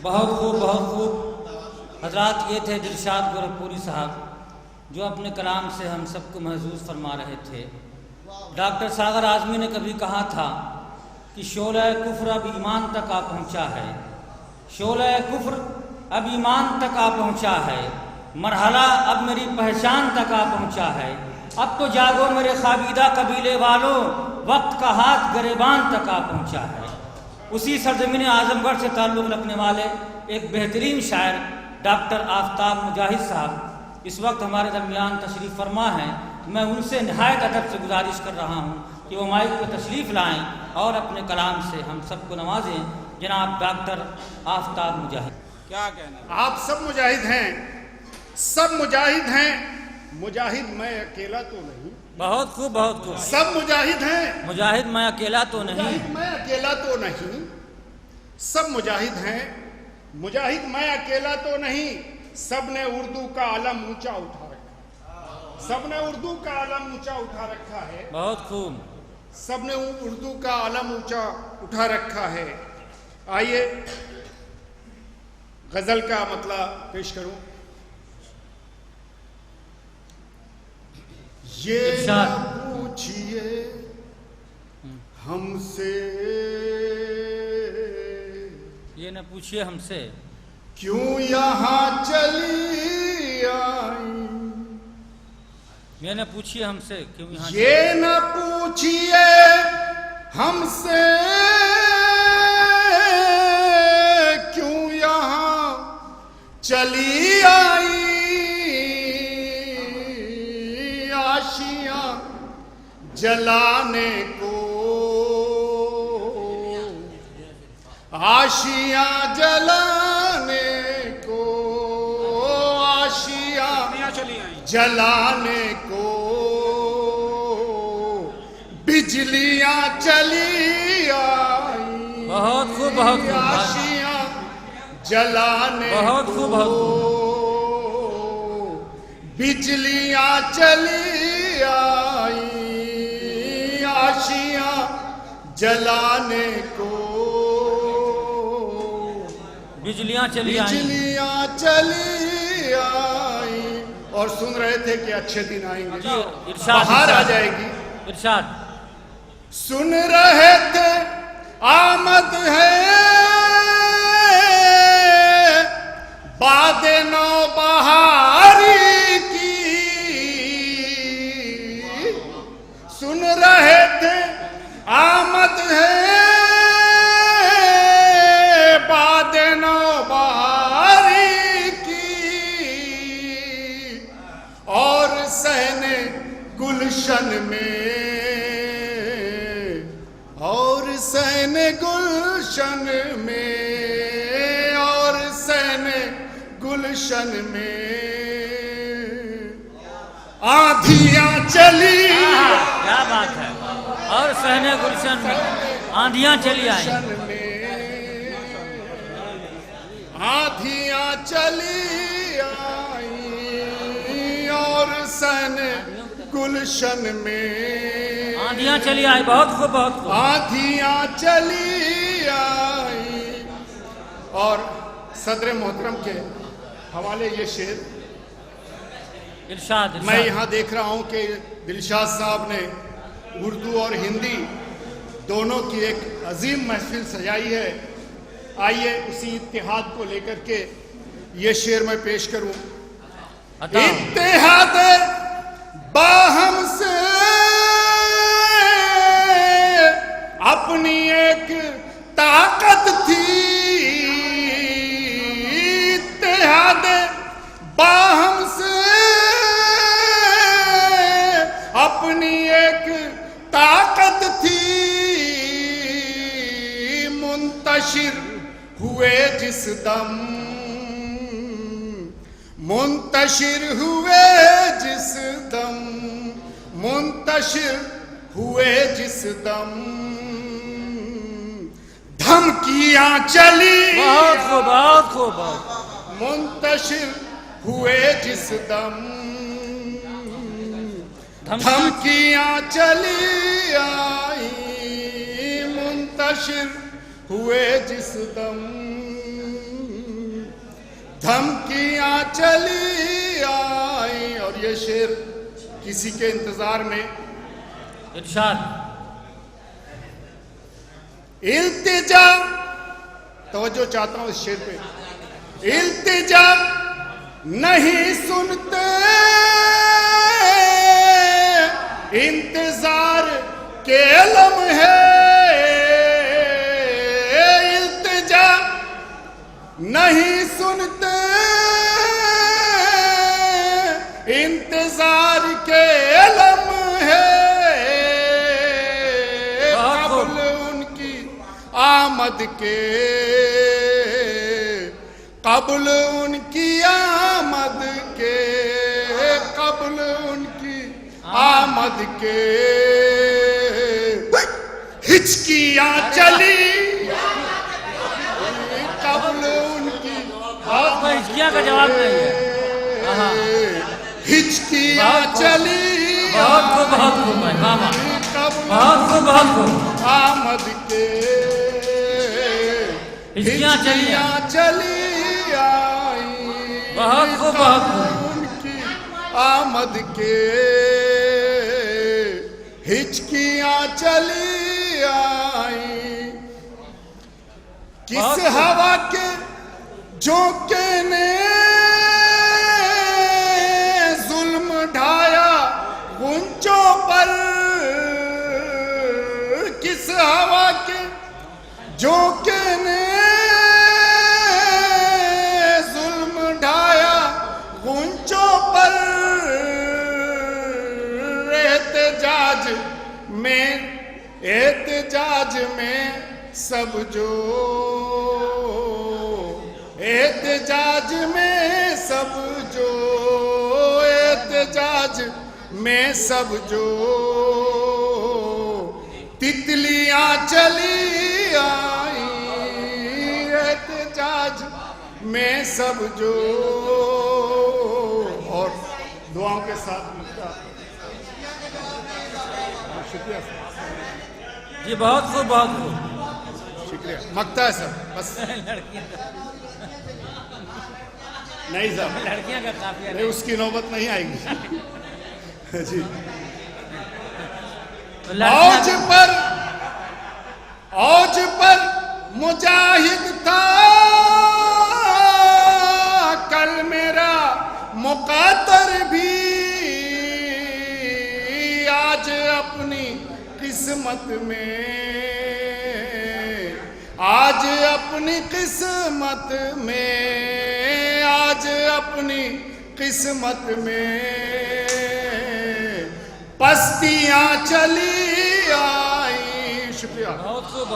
बहुत खूब, बहुत खूब। हजरात ये थे दिलशाद गोरखपुरी साहब जो अपने कलाम से हम सबको महसूस फरमा रहे थे। डॉक्टर सागर आज़मी ने कभी कहा था कि शोला कुफ्र अब ईमान तक आ पहुँचा है, शोला कुफ्र अब ईमान तक आ पहुँचा है, मरहला अब मेरी पहचान तक आ पहुँचा है। अब तो जागो मेरे खाबीदा कबीले वालों, वक्त का हाथ गरेबान तक आ पहुँचा है। उसी सरजमीन आजमगढ़ से ताल्लुक़ रखने वाले एक बेहतरीन शायर डॉक्टर आफ्ताब मुजाहिद साहब इस वक्त हमारे दरमियान तशरीफ़ फरमा हैं। मैं उनसे नहायत अदब से गुजारिश कर रहा हूँ कि वो माइक पर तशरीफ़ लाएँ और अपने कलाम से हम सबको नवाजें। जनाब डॉक्टर आफ्ताब मुजाहिद। क्या कहना? आप सब मुजाहिद हैं, सब मुजाहिद हैं, मुजाहिद मैं अकेला तो नहीं। बहुत खूब, बहुत खूब। सब मुजाहिद हैं, मुजाहिद मैं अकेला तो नहीं। मुजाहिद मैं अकेला तो नहीं। सब मुजाहिद हैं, मुजाहिद मैं अकेला तो नहीं। सब ने उर्दू का आलम ऊंचा उठा रखा है, सब ने उर्दू का आलम ऊंचा उठा रखा है। बहुत खूब। सब ने उर्दू का आलम ऊंचा उठा रखा है। आइए गजल का मतलब पेश करूं। ये न पूछिए हमसे, ये न पूछिए हमसे क्यों यहाँ चली आई। ये न पूछिए हमसे क्यों यहाँ, ये न पूछिए हमसे क्यों यहाँ चली आई। आशियां जलाने को, आशियां जलाने को, आशियां जलाने को बिजलियां चली आई। बहुत खूब, बहुत खूब। आशियां जलाने बहुत खूब, बहुत बिजलियां चली आई। आशियां जलाने को बिजलियां चली आई, बिजलियां चली आई। और सुन रहे थे कि अच्छे दिन आएंगे, बाहर आ जाएगी। इरशाद। सुन रहे थे आमद है बादे नौ बहारी की। सुन रहे थे आमद है बादे नौ बहारी की। और सहने गुलशन में, और सहने गुलशन में, और सहने गुलशन में आंधियां चली। क्या बात है। और सहने गुलशन में आंधियां चली आई, आंधियां चली आई। और सहने गुलशन में आंधियां चली आई। बहुत खूब, बहुत खूब। आंधियां चली आई। और सदर मोहतरम के हवाले ये शेर इरशाद। मैं यहाँ देख रहा हूँ कि दिलशाद साहब ने उर्दू और हिंदी दोनों की एक अजीम महफिल सजाई है। आइए उसी इत्तेहाद को लेकर के ये शेर मैं पेश करूं। इत्तेहाद बाहम से अपनी एक ताकत थी। इत्तेहाद बाहम से अपनी एक ताकत थी। मुंतशिर हुए जिस दम, मुंतशिर हुए जिस दम, मुंतशिर हुए जिस दम धमकियां चली। बहुत खूब, बहुत खूब। मुंतशिर हुए जिस दम धमकियां चली आई। मुंतशिर हुए जिस दम, धमकियां चली आई। और ये शेर किसी के इंतजार में, इरशाद। इल्तिजा, तवज्जो चाहता हूं इस शेर पे। इल्तिजा नहीं सुनते, इंतजार के लम्हे, इल्तिजा नहीं सुनते, इंतजार के लम्हे, कब्ल उनकी आमद के, कब्ल उनकी आमद के, कब्ल उनकी आमद के, हिचकियां चली, कब्ल उनकी हिचकियां का जवाब नहीं है। हिचकियां चली, बहुत खूब भाई, मामा बहुत खूब आमद के, हिचकियां चली आई, बहुत खूब उनकी आमद के, हिचकियां चली आई। किस हवा के झोंके ने जुल्म ढाया गुंजों पर, किस हवा के झोंके ने जुल्म ढाया गुंजों पर, एहतजाज में सब जो, एहतजाज में सब जो, एहतजाज में सब जो, तितलियां चली आई, एहतजाज में सब जो। और दुआओं के साथ शुक्रिया जी, बहुत खूब शुक्रिया। मकता है सर, बस नहीं सर, लड़कियां का काफिया नहीं, उसकी नौबत नहीं आएगी जी। औज पर मुजाहिद था कल मेरा मुकातर भी, आज अपनी किस्मत में, आज अपनी किस्मत में, आज अपनी किस्मत में, पस्तियां चली आई। शुक्रिया, बहुत खूब